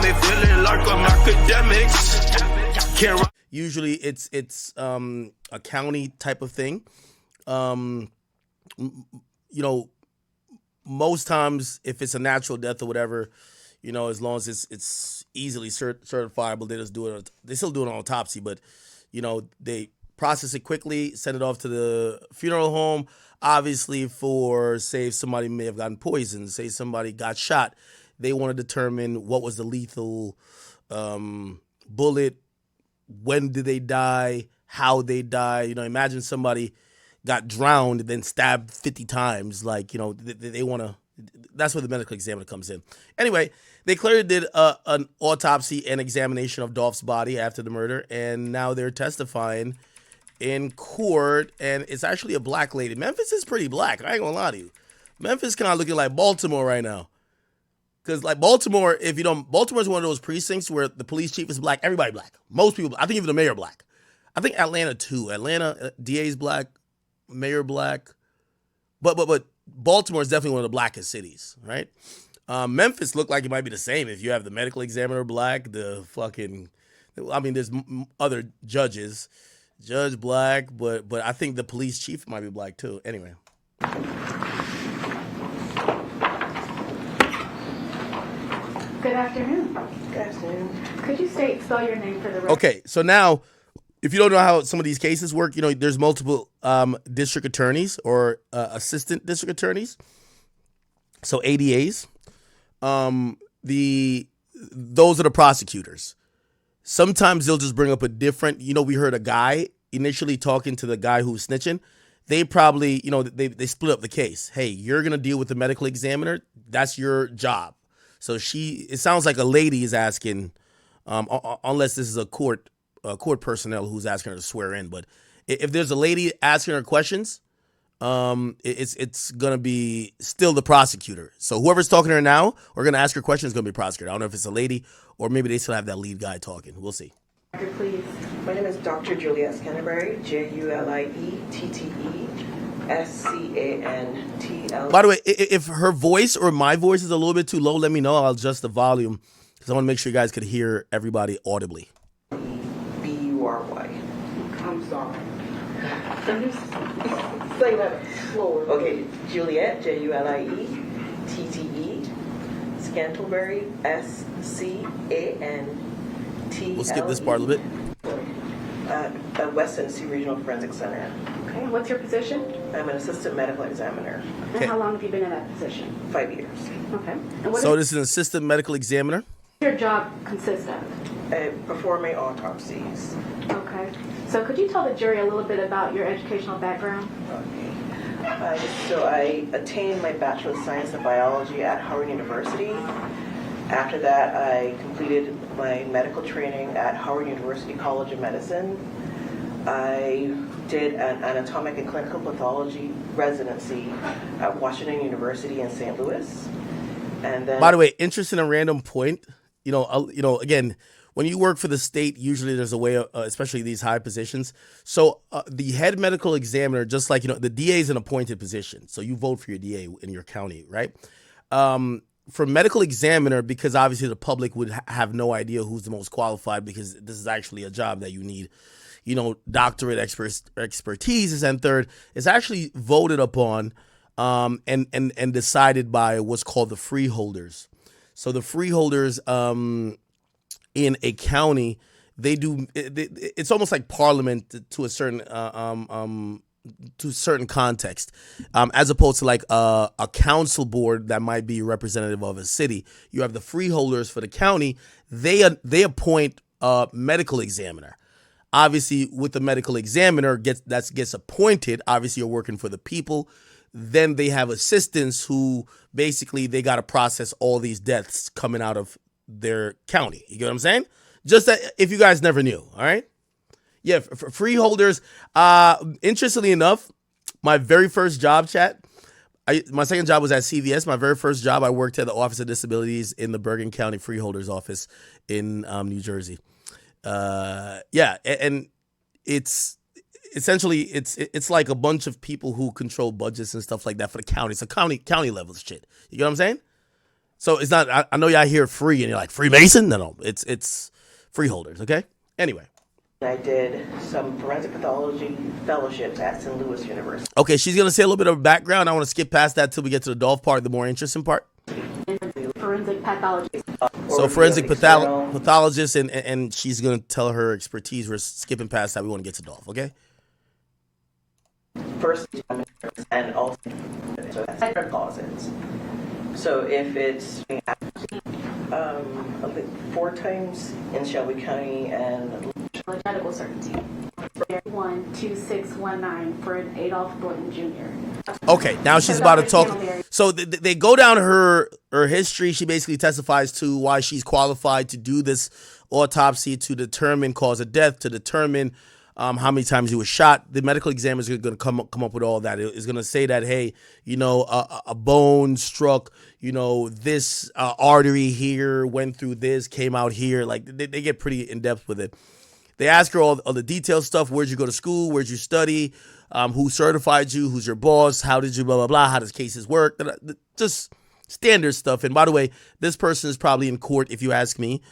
me feeling like I'm academics. Usually it's a county type of thing. You know, most times if it's a natural death or whatever, you know, as long as it's easily certifiable, they just do it. They still do an autopsy, but you know, they process it quickly, send it off to the funeral home. Obviously, for say if somebody may have gotten poisoned, say somebody got shot, they want to determine what was the lethal bullet, when did they die, how they die. You know, imagine somebody got drowned and then stabbed 50 times. Like, you know, they want to. That's where the medical examiner comes in. Anyway, they clearly did an autopsy and examination of Dolph's body after the murder, and now they're testifying in court, and it's actually a black lady. Memphis is pretty black. I ain't gonna lie to you. Memphis kind of looking like Baltimore right now. Because like Baltimore, if you don't, Baltimore is one of those precincts where the police chief is black. Everybody black. Most people, I think even the mayor black. I think Atlanta too. Atlanta, DA's black, mayor black. But Baltimore is definitely one of the blackest cities, right? Memphis looked like it might be the same if you have the medical examiner black, the fucking, I mean, there's other judge black, but I think the police chief might be black too. Anyway. Good afternoon. Good afternoon. Could you spell your name for the record? Okay, so now, if you don't know how some of these cases work, you know, there's multiple district attorneys or assistant district attorneys, so ADAs. Those are the prosecutors. Sometimes they'll just bring up a different, you know, we heard a guy initially talking to the guy who was snitching. They probably, you know, they split up the case. Hey, you're going to deal with the medical examiner. That's your job. So it sounds like a lady is asking, unless this is a court personnel who's asking her to swear in. But if there's a lady asking her questions, it's gonna be still the prosecutor. So whoever's talking to her now or gonna ask her questions is gonna be prosecutor. I don't know if it's a lady or maybe they still have that lead guy talking. We'll see. Please. My name is Dr. Juliet Scanterbury, JULIETTESCANTL. By the way, if her voice or my voice is a little bit too low, let me know. I'll adjust the volume because I want to make sure you guys could hear everybody audibly. BURY. I'm sorry. Say that slower. Okay, Juliet, JULIETTE, Scantlebury, SCANTL. We'll skip this part a little bit. At West Tennessee Regional Forensic Center. Okay, what's your position? I'm an assistant medical examiner. And how long have you been in that position? 5 years. Okay. And what So this is an assistant medical examiner. does your job consist of? Performing autopsies. Okay. So could you tell the jury a little bit about your educational background? Okay. So I attained my Bachelor of Science in Biology at Howard University. After that, I completed my medical training at Howard University College of Medicine. I did an anatomic and clinical pathology residency at Washington University in St. Louis. And then, By the way, interesting and random point. You know, again, when you work for the state, usually there's a way, especially these high positions. So the head medical examiner, just like, you know, the DA is an appointed position. So you vote for your DA in your county, right? For medical examiner, because obviously the public would have no idea who's the most qualified because this is actually a job that you need, you know, doctorate expertise. And third, it's actually voted upon and decided by what's called the freeholders. So the freeholders in a county, it's almost like parliament to a certain context, as opposed to like a council board that might be representative of a city. You have the freeholders for the county. They appoint a medical examiner. Obviously, with the medical examiner gets appointed, obviously you're working for the people. Then they have assistants who basically they got to process all these deaths coming out of their county. You get what I'm saying? Just that if you guys never knew, all right? Yeah, for freeholders, interestingly enough, my very first job, my second job was at CVS. My very first job, I worked at the Office of Disabilities in the Bergen County Freeholders Office in New Jersey. Yeah, and it's essentially it's like a bunch of people who control budgets and stuff like that for the county. It's a county level shit. You get what I'm saying? So it's not. I know y'all hear free and you're like Freemason. No, it's freeholders. Okay. Anyway. I did some forensic pathology fellowships at St. Louis University. Okay, she's gonna say a little bit of background. I want to skip past that till we get to the Dolph part, the more interesting part. Forensic pathologist. So forensic pathologist, and she's gonna tell her expertise. We're skipping past that. We want to get to Dolph. Okay. First, and also, so that's causes. So if it's I think 4 times in Shelby County and Medical certainty. 12619 for an Adolph Thornton Jr. Okay, now she's about to talk. So they go down her history. She basically testifies to why she's qualified to do this autopsy, to determine cause of death, to determine how many times he was shot. The medical examiner is going to come up with all that. It's going to say that, hey, a bone struck, this artery here, went through this, came out here. Like they get pretty in depth with it. They ask her all the detailed stuff. Where'd you go to school? Where'd you study? Who certified you? Who's your boss? How did you blah, blah, blah? How does cases work? Just standard stuff. And by the way, this person is probably in court, if you ask me,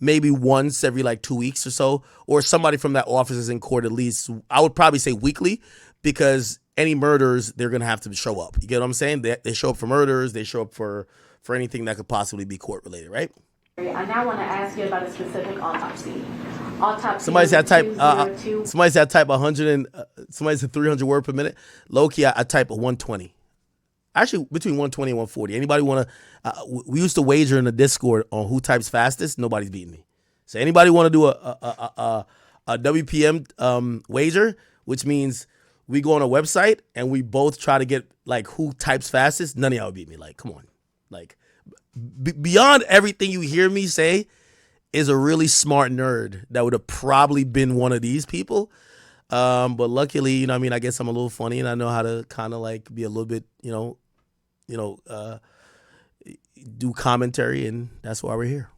maybe once every 2 weeks or so, or somebody from that office is in court at least. I would probably say weekly, because any murders, they're going to have to show up. You get what I'm saying? They show up for murders. They show up for anything that could possibly be court related, right? I now want to ask you about a specific autopsy. Somebody said type 100 and somebody said 300 word per minute. Low key, I type a 120. Actually, between 120 and 140. Anybody want to? We used to wager in the Discord on who types fastest. Nobody's beating me. So anybody want to do a WPM wager, which means we go on a website and we both try to get who types fastest. None of y'all beat me. Come on, beyond everything you hear me say is a really smart nerd that would have probably been one of these people. But luckily, I guess I'm a little funny and I know how to kind of be a little bit, do commentary, and that's why we're here.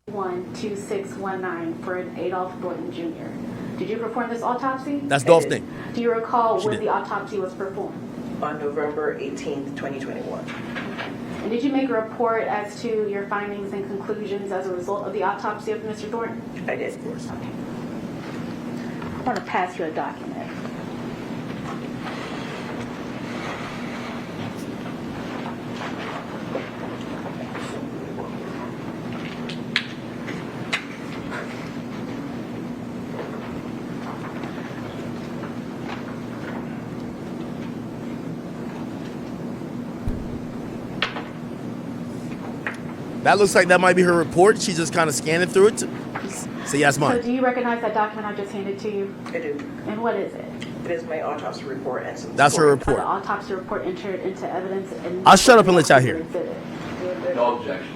12619 for an Adolph Thornton Jr. Did you perform this autopsy? That's Dolph's thing. Do you recall when the autopsy was performed? On November 18th, 2021. And did you make a report as to your findings and conclusions as a result of the autopsy of Mr. Thornton? I did, of course. Okay. I want to pass you a document. That looks like that might be her report. She's just kind of scanning through it. So yes, mine. So do you recognize that document I just handed to you? I do. And what is it? It is my autopsy report and some. That's her report. The autopsy report entered into evidence. And I'll shut up and let y'all hear. No objection.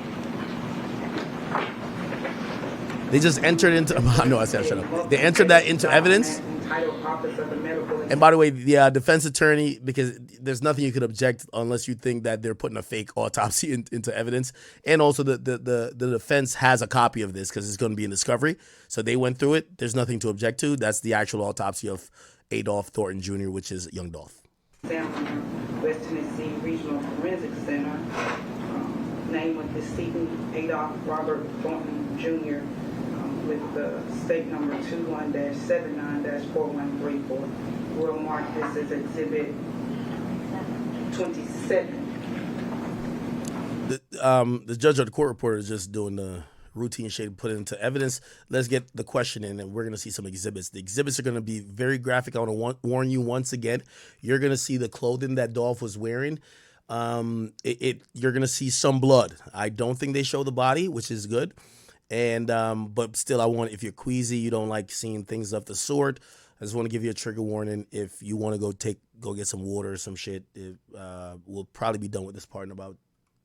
They just entered into. No, I said shut up. They entered that into evidence. And by the way, the defense attorney, because there's nothing you could object unless you think that they're putting a fake autopsy into evidence. And also the defense has a copy of this because it's going to be in discovery. So they went through it. There's nothing to object to. That's the actual autopsy of Adolph Thornton Jr., which is Young Dolph. West Tennessee Regional Forensic Center. Name of the decedent Adolph Robert Thornton Jr. With the state number 21-79-4134. We'll mark this as Exhibit 27. The judge or the court reporter is just doing the routine shade to put it into evidence. Let's get the question in, and we're going to see some exhibits. The exhibits are going to be very graphic. I want to warn you once again. You're going to see the clothing that Dolph was wearing. You're going to see some blood. I don't think they show the body, which is good. And but still, I want, if you're queasy, you don't like seeing things of the sort, I just want to give you a trigger warning. If you want to go get some water or some shit, we'll probably be done with this part in about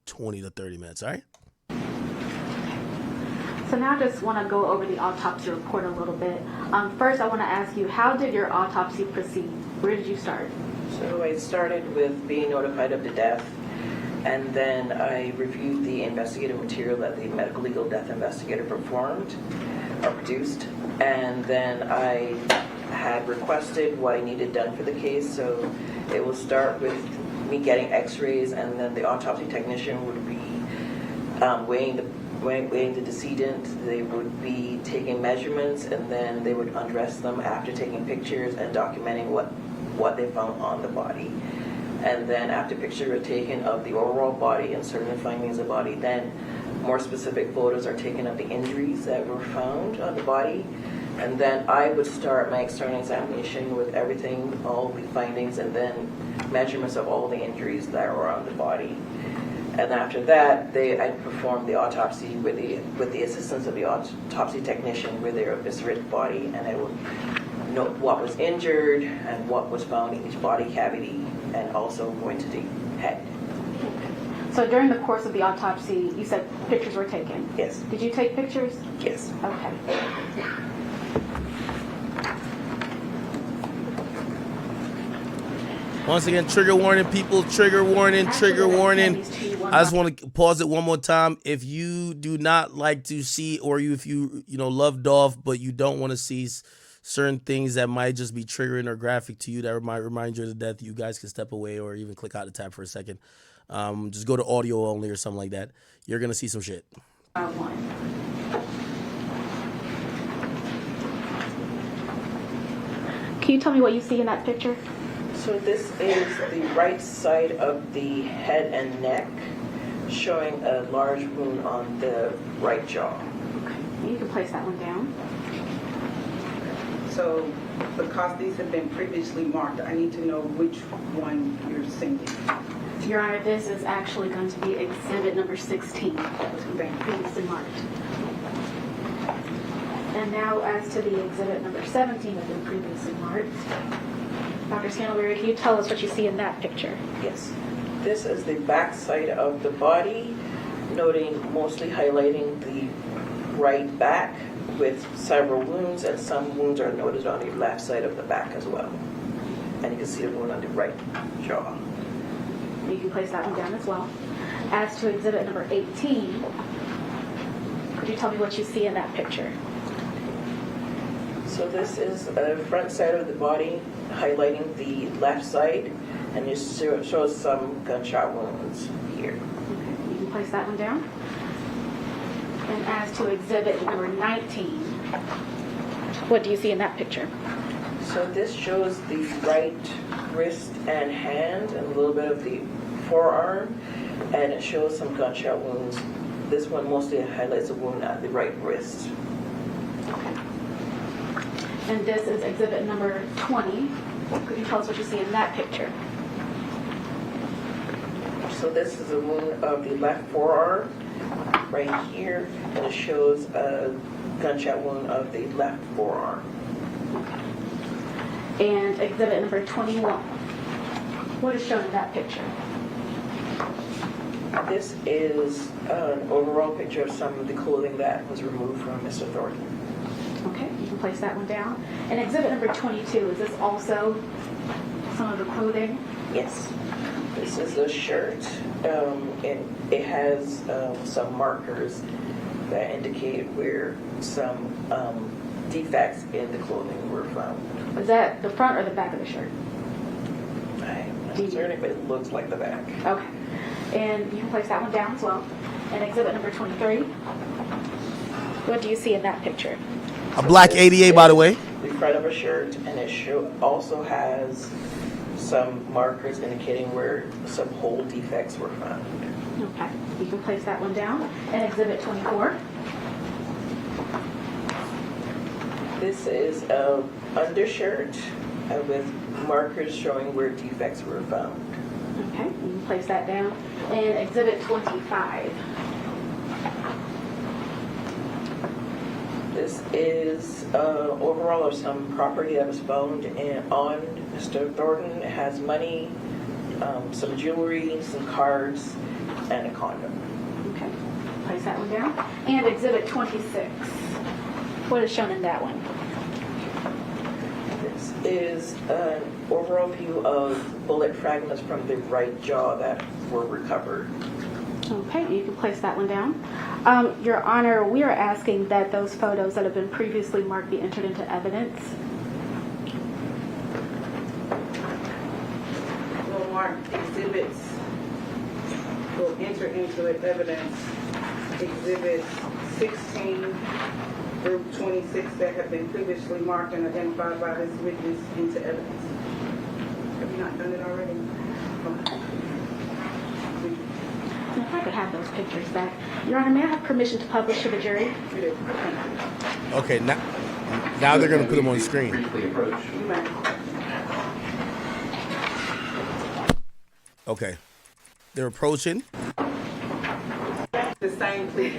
20 to 30 minutes. All right. So now I just want to go over the autopsy report a little bit. First, I want to ask you, how did your autopsy proceed? Where did you start? So I started with being notified of the death. And then I reviewed the investigative material that the medical legal death investigator performed or produced. And then I had requested what I needed done for the case. So it will start with me getting x-rays, and then the autopsy technician would be weighing the decedent. They would be taking measurements, and then they would undress them after taking pictures and documenting what they found on the body. And then after pictures were taken of the overall body and certain findings of the body, then more specific photos are taken of the injuries that were found on the body. And then I would start my external examination with everything, all the findings, and then measurements of all the injuries that were on the body. And after that, I'd perform the autopsy with the assistance of the autopsy technician with their eviscerated body, and I would note what was injured and what was found in each body cavity, and also go into the head. So during the course of the autopsy, you said pictures were taken? Yes. Did you take pictures? Yes. Okay. Once again, trigger warning, people. Trigger warning, trigger warning. I just want to pause it one more time. If you do not like to see, or if you love Dolph, but you don't want to see certain things that might just be triggering or graphic to you, that might remind you of the death, you guys can step away or even click out the tab for a second. Just go to audio only or something like that. You're going to see some shit. Can you tell me what you see in that picture? So this is the right side of the head and neck, showing a large wound on the right jaw. Okay. You can place that one down. So because these have been previously marked, I need to know which one you're sending. Your Honor, this is actually going to be exhibit number 16 that was previously marked. And now as to the exhibit number 17 that has been previously marked, Dr. Scantlebury, can you tell us what you see in that picture? Yes. This is the back side of the body, mostly highlighting the right back with several wounds, and some wounds are noted on the left side of the back as well. And you can see the wound on the right jaw. You can place that one down as well. As to exhibit number 18, could you tell me what you see in that picture? So this is the front side of the body, highlighting the left side, and it shows some gunshot wounds here. Okay, you can place that one down. And as to exhibit number 19, what do you see in that picture? So this shows the right wrist and hand and a little bit of the forearm, and it shows some gunshot wounds. This one mostly highlights a wound at the right wrist. Okay. And this is exhibit number 20. Could you tell us what you see in that picture? So this is a wound of the left forearm right here, and it shows a gunshot wound of the left forearm. And exhibit number 21. What is shown in that picture? This is an overall picture of some of the clothing that was removed from Mr. Thornton. Okay, you can place that one down. And exhibit number 22, is this also some of the clothing? Yes. This is a shirt. It has some markers that indicate where some defects in the clothing were found. Is that the front or the back of the shirt? I'm not certain, but it looks like the back. Okay. And you can place that one down as well. And exhibit number 23. What do you see in that picture? A black 88, by the way. The front of a shirt, and it also has some markers indicating where some hole defects were found. Okay. You can place that one down. And exhibit 24. This is an undershirt with markers showing where defects were found. Okay. You can place that down. And exhibit 25. This is overall of some property that was found on Mr. Thornton. It has money, some jewelry, some cards, and a condom. Okay. Place that one down. And exhibit 26. What is shown in that one? This is an overall view of bullet fragments from the right jaw that were recovered. Okay, you can place that one down. Your Honor, we are asking that those photos that have been previously marked be entered into evidence. Well, marked exhibits will enter into evidence Exhibits 16 through 26 that have been previously marked and identified by this witness into evidence. Have you not done it already? Okay. And if I could have those pictures back. Your Honor, may I have permission to publish to the jury? Okay, now they're going to put them on the screen. Briefly approach. Okay. They're approaching. The same, please.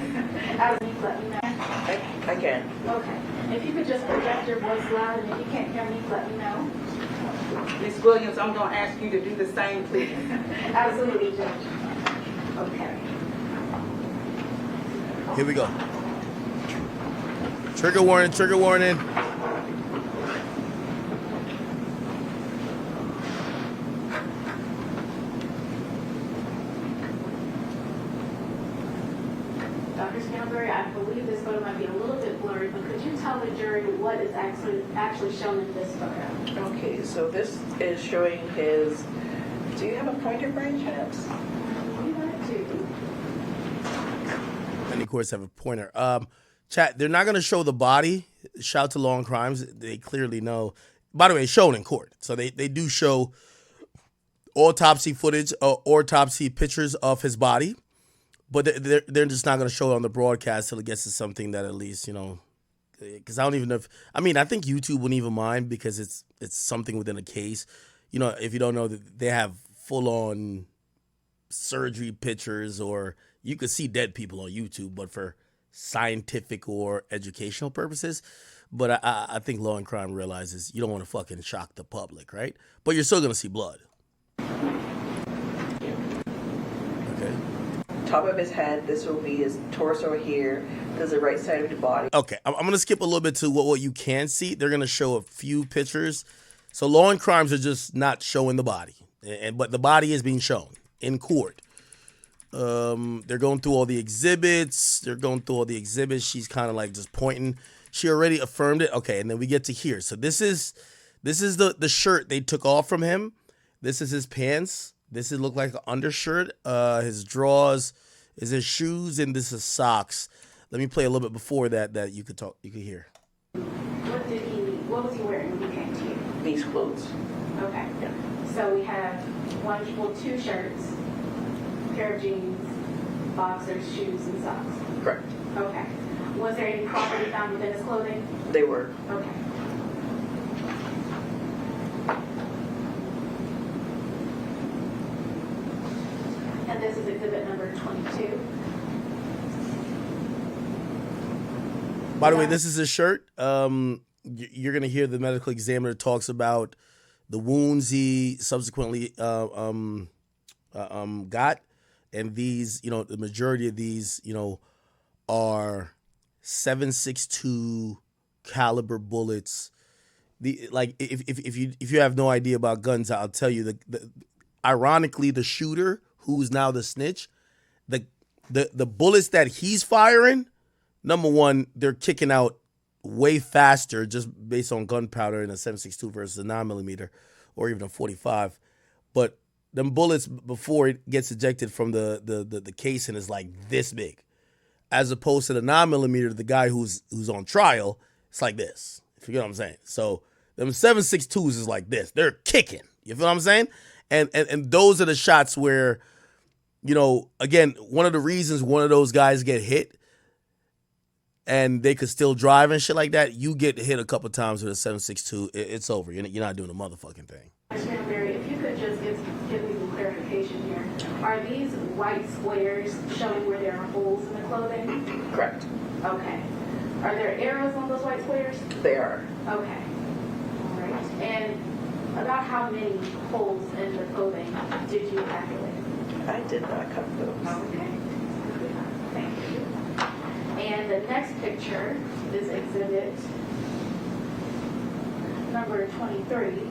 As you let me know. I can. Okay. If you could just project your voice loud, and if you can't hear me, let me know. Ms. Williams, I'm going to ask you to do the same, please. Absolutely, Judge. Okay. Here we go. Trigger warning, trigger warning. Dr. Scantlebury, I believe this photo might be a little bit blurry, but could you tell the jury what is actually shown in this photo? Okay, so this is showing his, do you have a pointer by any chance? You want to. And of course have a pointer. Chat, they're not going to show the body. Shout to Law and Crimes. They clearly know. By the way, it's shown in court. So they do show autopsy footage or autopsy pictures of his body. But they're just not going to show it on the broadcast till it gets to something that at least, you know, because I don't even know if, I mean, I think YouTube wouldn't even mind because it's something within a case. You know, if you don't know, that they have full-on surgery pictures, or you could see dead people on YouTube, but for scientific or educational purposes. But I think Law and Crime realizes you don't want to fucking shock the public, right? But you're still going to see blood. Okay. Top of his head, this will be his torso here. This is the right side of his body. Okay, I'm going to skip a little bit to what you can see. They're going to show a few pictures. So Law and Crimes are just not showing the body. But the body is being shown in court. They're going through all the exhibits. She's kind of like just pointing. She already affirmed it. Okay, and then we get to here. So this is the shirt they took off from him. This is his pants. This look like an undershirt. His drawers is his shoes, and this is socks. Let me play a little bit before that you could hear. What was he wearing when he came to you? These clothes. Okay. Yeah. So we have two shirts, pair of jeans, boxers, shoes, and socks. Correct. Okay. Was there any property found within his clothing? They were. Okay. And this is exhibit number 22. By the way, this is his shirt. You're going to hear the medical examiner talks about the wounds he subsequently got. And these, the majority of these, are 7.62 caliber bullets. If you have no idea about guns, I'll tell you ironically, the shooter, who's now the snitch, the bullets that he's firing, number one, they're kicking out way faster just based on gunpowder in a 7.62 versus a 9mm or even a 45. But them bullets, before it gets ejected from the casing, is like this big. As opposed to the 9mm, the guy who's on trial, it's like this. If you get what I'm saying. So them 7.62s is like this. They're kicking. You feel what I'm saying? And those are the shots where, again, one of the reasons one of those guys get hit and they could still drive and shit like that, you get hit a couple times with a 7.62, it's over. You're not doing a motherfucking thing. Mr. Barry, if you could just give me some clarification here. Are these white squares showing where there are holes in the clothing? Correct. Okay. Are there arrows on those white squares? They are. Okay. All right. And about how many holes in the clothing did you calculate? I did not cut those. Okay. Thank you. And the next picture is exhibit number 23.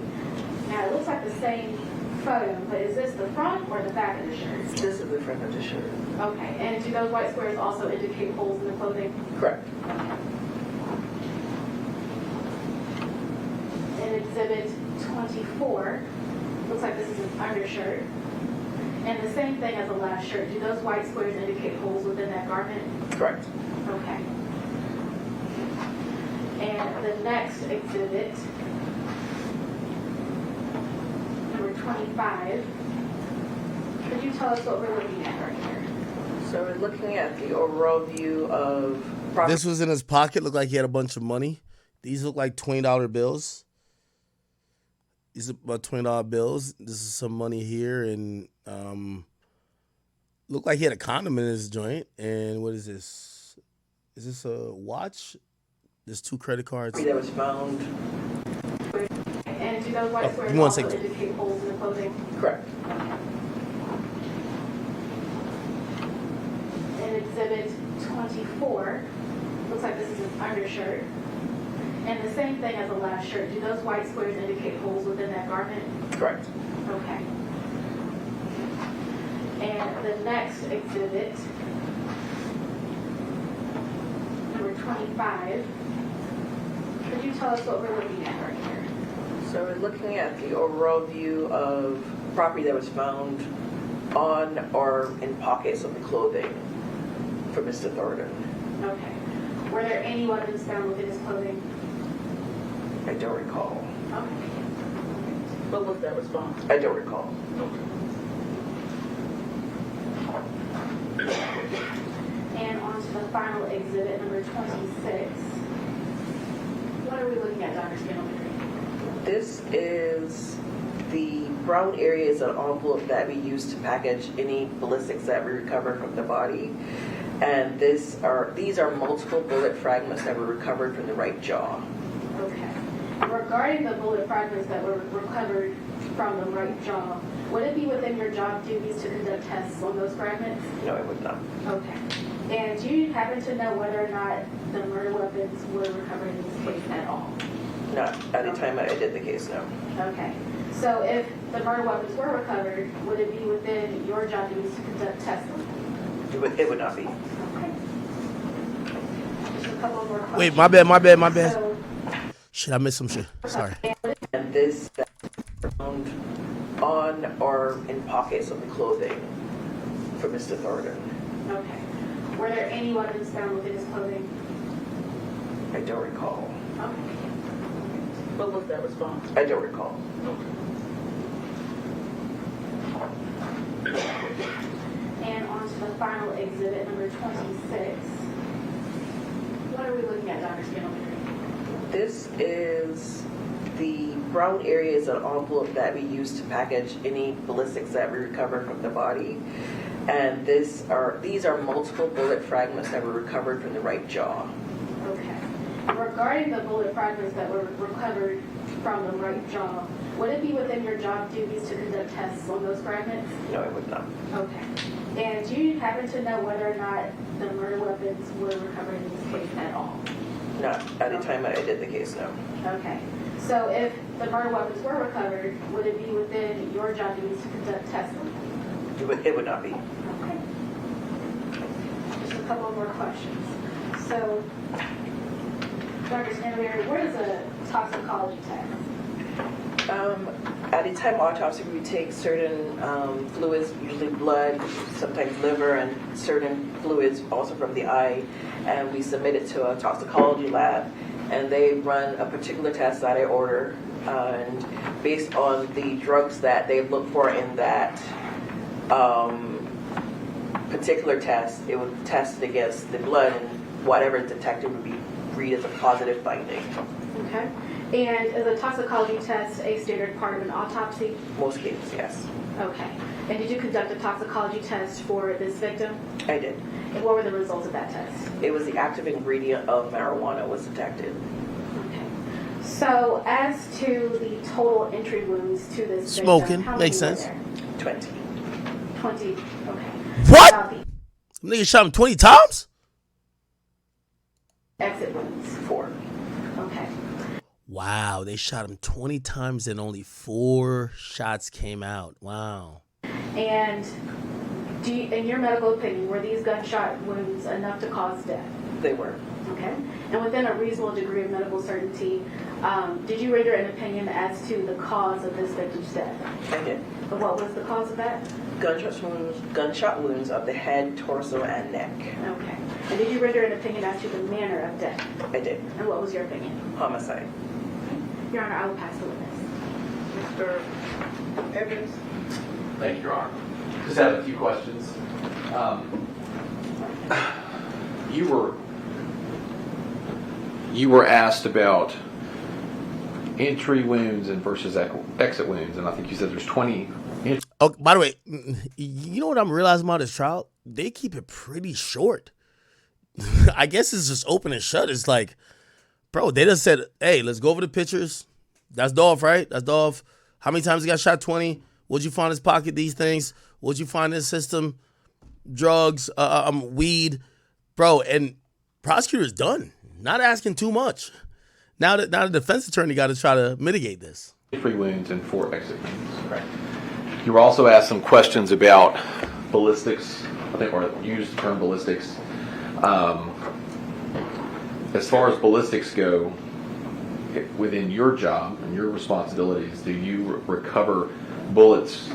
Now it looks like the same photo, but is this the front or the back of the shirt? This is the front of the shirt. Okay. And do those white squares also indicate holes in the clothing? Correct. In exhibit 24, looks like this is an undershirt. And the same thing as the last shirt. Do those white squares indicate holes within that garment? Correct. Okay. And the next exhibit, number 25. Could you tell us what we're looking at right here? So we're looking at the overall view of property. This was in his pocket. Looked like he had a bunch of money. These look like $20 bills. These are about $20 bills. This is some money here, and looked like he had a condom in his joint. And what is this? Is this a watch? There's 2 credit cards. That was found. And do those white squares give me one also second. indicate holes in the clothing? Correct. In exhibit 24, looks like this is his undershirt. And the same thing as the last shirt. Do those white squares indicate holes within that garment? Correct. Okay. And the next exhibit, number 25. Could you tell us what we're looking at right here? So we're looking at the overall view of property that was found on or in pockets of the clothing for Mr. Thornton. Okay. Were there any weapons found within his clothing? I don't recall. Okay. What was that response? I don't recall. And on to the final exhibit, number 26. What are we looking at, Dr. Spindleberry? This is the brown area is an envelope that we use to package any ballistics that we recover from the body. And these are multiple bullet fragments that were recovered from the right jaw. Okay. Regarding the bullet fragments that were recovered from the right jaw, would it be within your job duties to conduct tests on those fragments? No, I would not. Okay. And do you happen to know whether or not the murder weapons were recovered in this case at all? Not at the time I did the case, no. Okay. So if the murder weapons were recovered, would it be within your job duties to conduct tests on them? It would not be. Okay. Just a couple more questions. Wait, my bad. So, Shit, I missed some shit. Sorry. And this found on or in pockets of the clothing for Mr. Thornton. okay. Were there any weapons found within his clothing? I don't recall. Okay. What was that response? I don't recall. And on to the final exhibit, number 26. What are we looking at, Dr. Spindleberry? This is the brown area is an envelope that we use to package any ballistics that we recover from the body. And these are multiple bullet fragments that were recovered from the right jaw. Okay. Regarding the bullet fragments that were recovered from the right jaw, would it be within your job duties to conduct tests on those fragments? No, I would not. Okay. And do you happen to know whether or not the murder weapons were recovered in this case at all? Not at the time I did the case, no. Okay. So if the murder weapons were recovered, would it be within your job duties to conduct tests on them? It would not be. Okay. Just a couple more questions. So, Dr. Spindleberry, what is a toxicology test? At the time of autopsy, we take certain fluids, usually blood, sometimes liver, and certain fluids also from the eye, and we submit it to a toxicology lab, and they run a particular test that I order, and based on the drugs that they look for in that particular test, it would test it against the blood, and whatever is detected would be read as a positive finding. Okay. And is a toxicology test a standard part of an autopsy? Most cases, yes. Okay. And did you conduct a toxicology test for this victim? I did. And what were the results of that test? It was the active ingredient of marijuana was detected. Okay. So as to the total entry wounds to this victim, Smoking. how many Makes were sense. there? 20. 20. Okay. What? About the Some nigga shot him 20 times? exit wounds. 4. Okay. Wow, they shot him 20 times and only 4 shots came out. Wow. And do you, in your medical opinion, were these gunshot wounds enough to cause death? They were. Okay. And within a reasonable degree of medical certainty, did you render an opinion as to the cause of this victim's death? I did. And what was the cause of that? Gunshot wounds of the head, torso, and neck. Okay. And did you render an opinion as to the manner of death? I did. And what was your opinion? Homicide. Your Honor, I will pass the witness. Mr. Evans? Thank you, Your Honor. Just have a few questions. You were asked about entry wounds and versus exit wounds, and I think you said there's 20. Oh, by the way, you know what I'm realizing about this trial? They keep it pretty short. I guess it's just open and shut. It's like, bro, they just said, hey, let's go over the pictures. That's Dolph, right? That's Dolph. How many times he got shot? 20. What'd you find in his pocket? These things. What'd you find in his system? Drugs, weed. Bro, and prosecutor's done. Not asking too much. Now the defense attorney got to try to mitigate this. Entry wounds and 4 exit wounds. Right. You were also asked some questions about ballistics, I think, or used the term ballistics. As far as ballistics go, within your job and your responsibilities, do you recover bullets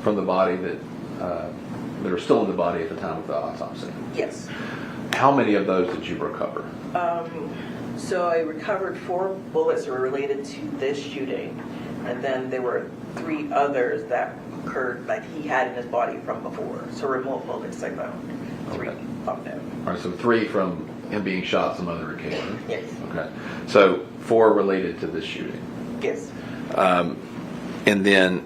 from the body that are still in the body at the time of the autopsy? Yes. How many of those did you recover? So I recovered 4 bullets that were related to this shooting, and then there were 3 others that occurred that he had in his body from before. So remote bullets I found 3 of them. All right, so 3 from him being shot some other occasion. Yes. Okay, so 4 related to this shooting. Yes. And then,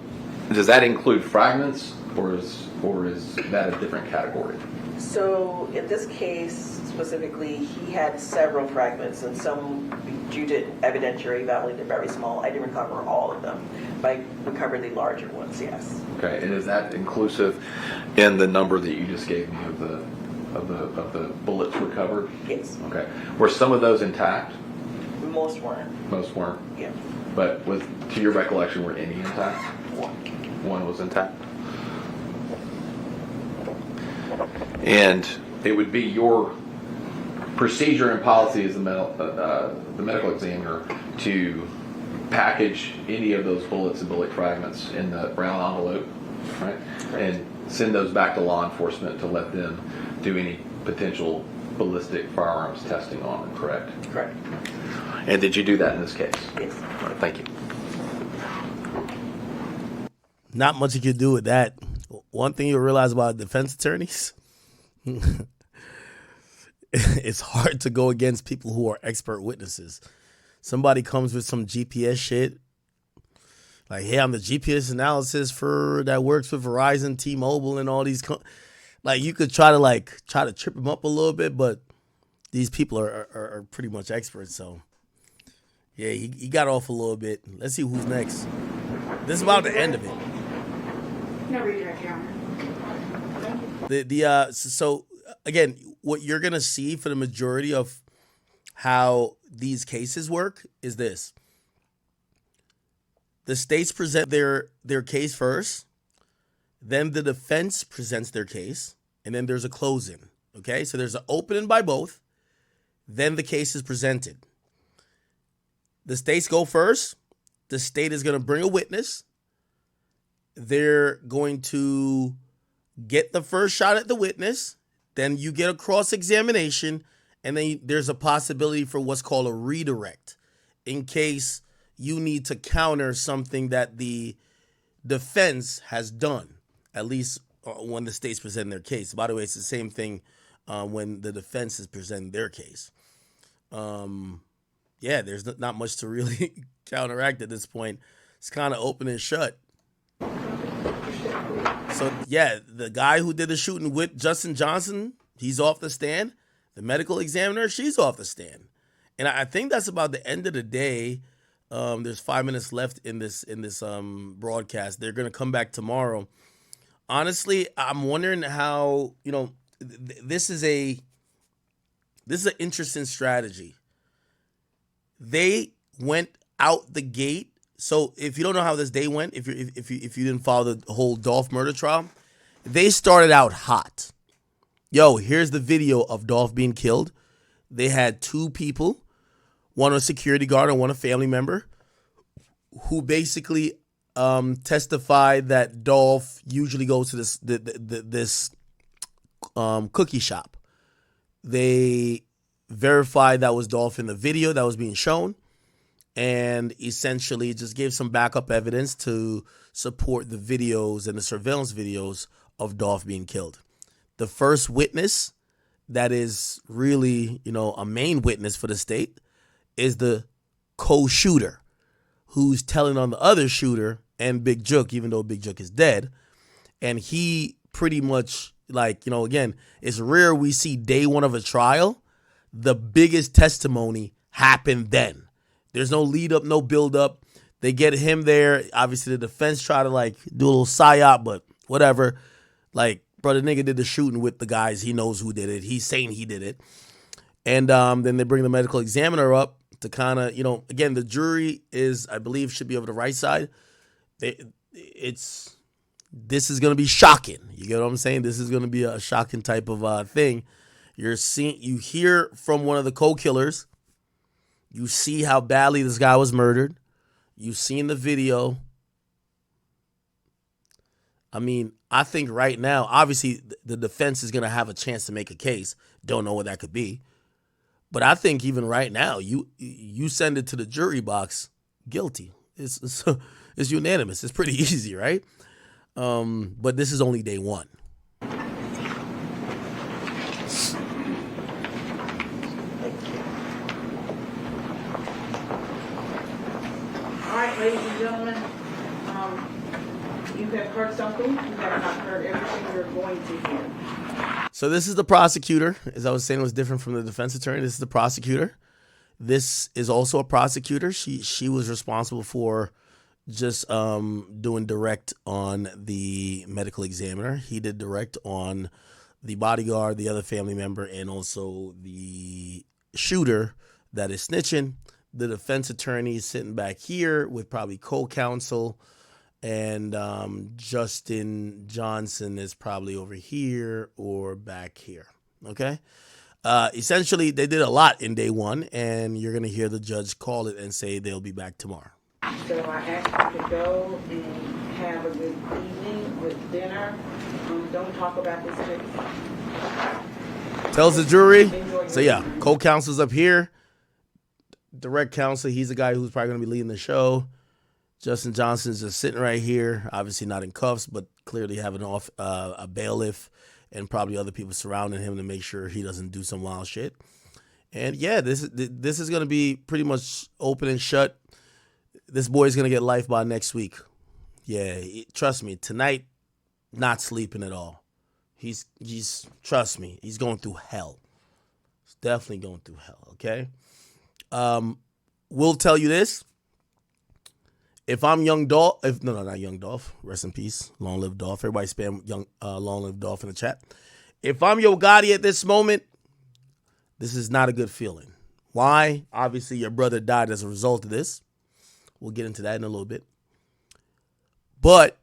does that include fragments, or is that a different category? So in this case specifically, he had several fragments, and some, due to evidentiary value, they're very small. I didn't recover all of them, but I recovered the larger ones. Yes. Okay, and is that inclusive in the number that you just gave me of the bullets recovered? Yes. Okay, were some of those intact? Most weren't. Most weren't. Yeah. But to your recollection, were any intact? One was intact. And it would be your procedure and policy as the medical examiner to package any of those bullets and bullet fragments in the brown envelope, right? And send those back to law enforcement to let them do any potential ballistic firearms testing on them, correct? Correct. And did you do that in this case? Yes. All right, thank you. Not much you can do with that. One thing you'll realize about defense attorneys, it's hard to go against people who are expert witnesses. Somebody comes with some GPS shit, like, hey, I'm the GPS analysis that works with Verizon, T-Mobile, and all these. Like, you could try to trip them up a little bit, but these people are pretty much experts. So, yeah, he got off a little bit. Let's see who's next. This is about the end of it. No redirect, Your Honor. So again, what you're gonna see for the majority of how these cases work is this: the states present their case first, then the defense presents their case, and then there's a closing. Okay, so there's an opening by both, then the case is presented. The states go first. The state is gonna bring a witness. They're going to get the first shot at the witness, then you get a cross-examination, and then there's a possibility for what's called a redirect in case you need to counter something that the defense has done, at least when the states present their case. By the way, it's the same thing when the defense is presenting their case. Yeah, there's not much to really counteract at this point. It's kind of open and shut. So, yeah, the guy who did the shooting with Justin Johnson, he's off the stand. The medical examiner, she's off the stand. And I think that's about the end of the day. There's 5 minutes left in this broadcast. They're going to come back tomorrow. Honestly, I'm wondering how, this is an interesting strategy. They went out the gate. So if you don't know how this day went, if you didn't follow the whole Dolph murder trial, they started out hot. Yo, here's the video of Dolph being killed. They had 2 people, one a security guard and one a family member, who basically testified that Dolph usually goes to this cookie shop they verified that was Dolph in the video that was being shown, and essentially just gave some backup evidence to support the videos and the surveillance videos of Dolph being killed. The first witness that is really, a main witness for the state is the co-shooter, who's telling on the other shooter and Big Jook, even though Big Jook is dead. And he pretty much, again, it's rare we see day one of a trial. The biggest testimony happened then. There's no lead up, no build up. They get him there. Obviously, the defense try to do a little psyop, but whatever. Bro, the nigga did the shooting with the guys. He knows who did it. He's saying he did it. And then they bring the medical examiner up to kind of, again, the jury is, I believe, should be over the right side. This is going to be shocking. You get what I'm saying? This is going to be a shocking type of thing. You hear from one of the co-killers. You see how badly this guy was murdered. You've seen the video. I mean, I think right now, obviously, the defense is going to have a chance to make a case. Don't know what that could be. But I think even right now, you send it to the jury box, guilty. It's unanimous. It's pretty easy, right? But this is only day one. All right, ladies and gentlemen, you have heard something. You have not heard everything you're going to hear. So this is the prosecutor. As I was saying, it was different from the defense attorney. This is the prosecutor. This is also a prosecutor. She was responsible for just doing direct on the medical examiner. He did direct on the bodyguard, the other family member, and also the shooter that is snitching. The defense attorney is sitting back here with probably co-counsel, and Justin Johnson is probably over here or back here. Okay? Essentially, they did a lot in day one, and you're going to hear the judge call it and say they'll be back tomorrow. So I ask you to go and have a good evening with dinner. Don't talk about this case. Tells the jury. So yeah, co-counsel's up here. Direct counsel, he's the guy who's probably going to be leading the show. Justin Johnson's just sitting right here, obviously not in cuffs, but clearly having a bailiff and probably other people surrounding him to make sure he doesn't do some wild shit. And yeah, this is going to be pretty much open and shut. This boy's going to get life by next week. Yeah, trust me, tonight, not sleeping at all. He's trust me, he's going through hell. He's definitely going through hell, okay? We'll tell you this. If I'm Young Dolph, not Young Dolph, rest in peace, long live Dolph. Everybody spam long live Dolph in the chat. If I'm Yo Gotti at this moment, this is not a good feeling. Why? Obviously, your brother died as a result of this. We'll get into that in a little bit. But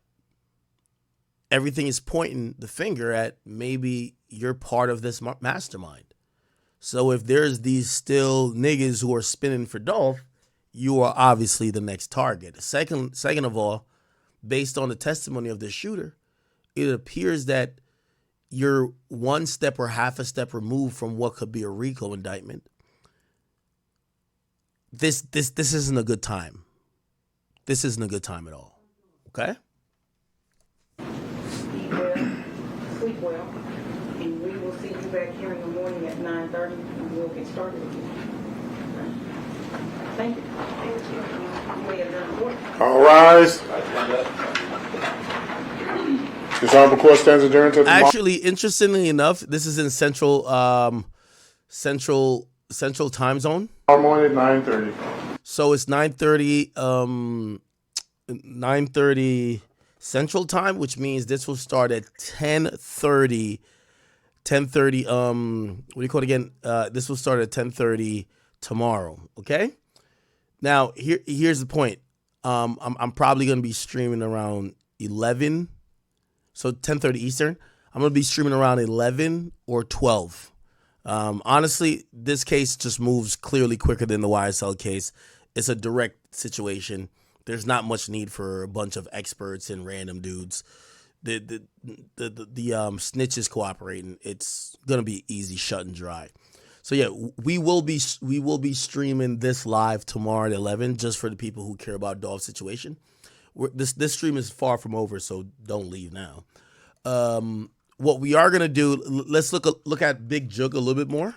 everything is pointing the finger at maybe you're part of this mastermind. So if there's these still niggas who are spinning for Dolph, you are obviously the next target. Second of all, based on the testimony of the shooter, it appears that you're one step or half a step removed from what could be a RICO indictment. This isn't a good time. This isn't a good time at all. Okay? Be well, sleep well, and we will see you back here in the morning at 9:30, and we'll get started again. Thank you. You may adjourn court. All rise. This honorable court stands adjourned until tomorrow. Actually, interestingly enough, this is in central time zone. Tomorrow morning at 9:30. So it's 9:30 Central Time, which means this will start at 10:30. 10:30. What do you call it again? This will start at 10:30 tomorrow. Okay. Now here's the point. I'm probably gonna be streaming around 11. So 10:30 Eastern. I'm gonna be streaming around 11 or 12. Honestly, this case just moves clearly quicker than the YSL case. It's a direct situation. There's not much need for a bunch of experts and random dudes. the snitch is cooperating, it's gonna be easy, shut and dry. So yeah, we will be streaming this live tomorrow at 11, just for the people who care about Dolph's situation. This stream is far from over, so don't leave now. What we are gonna do, let's look at Big Jug a little bit more.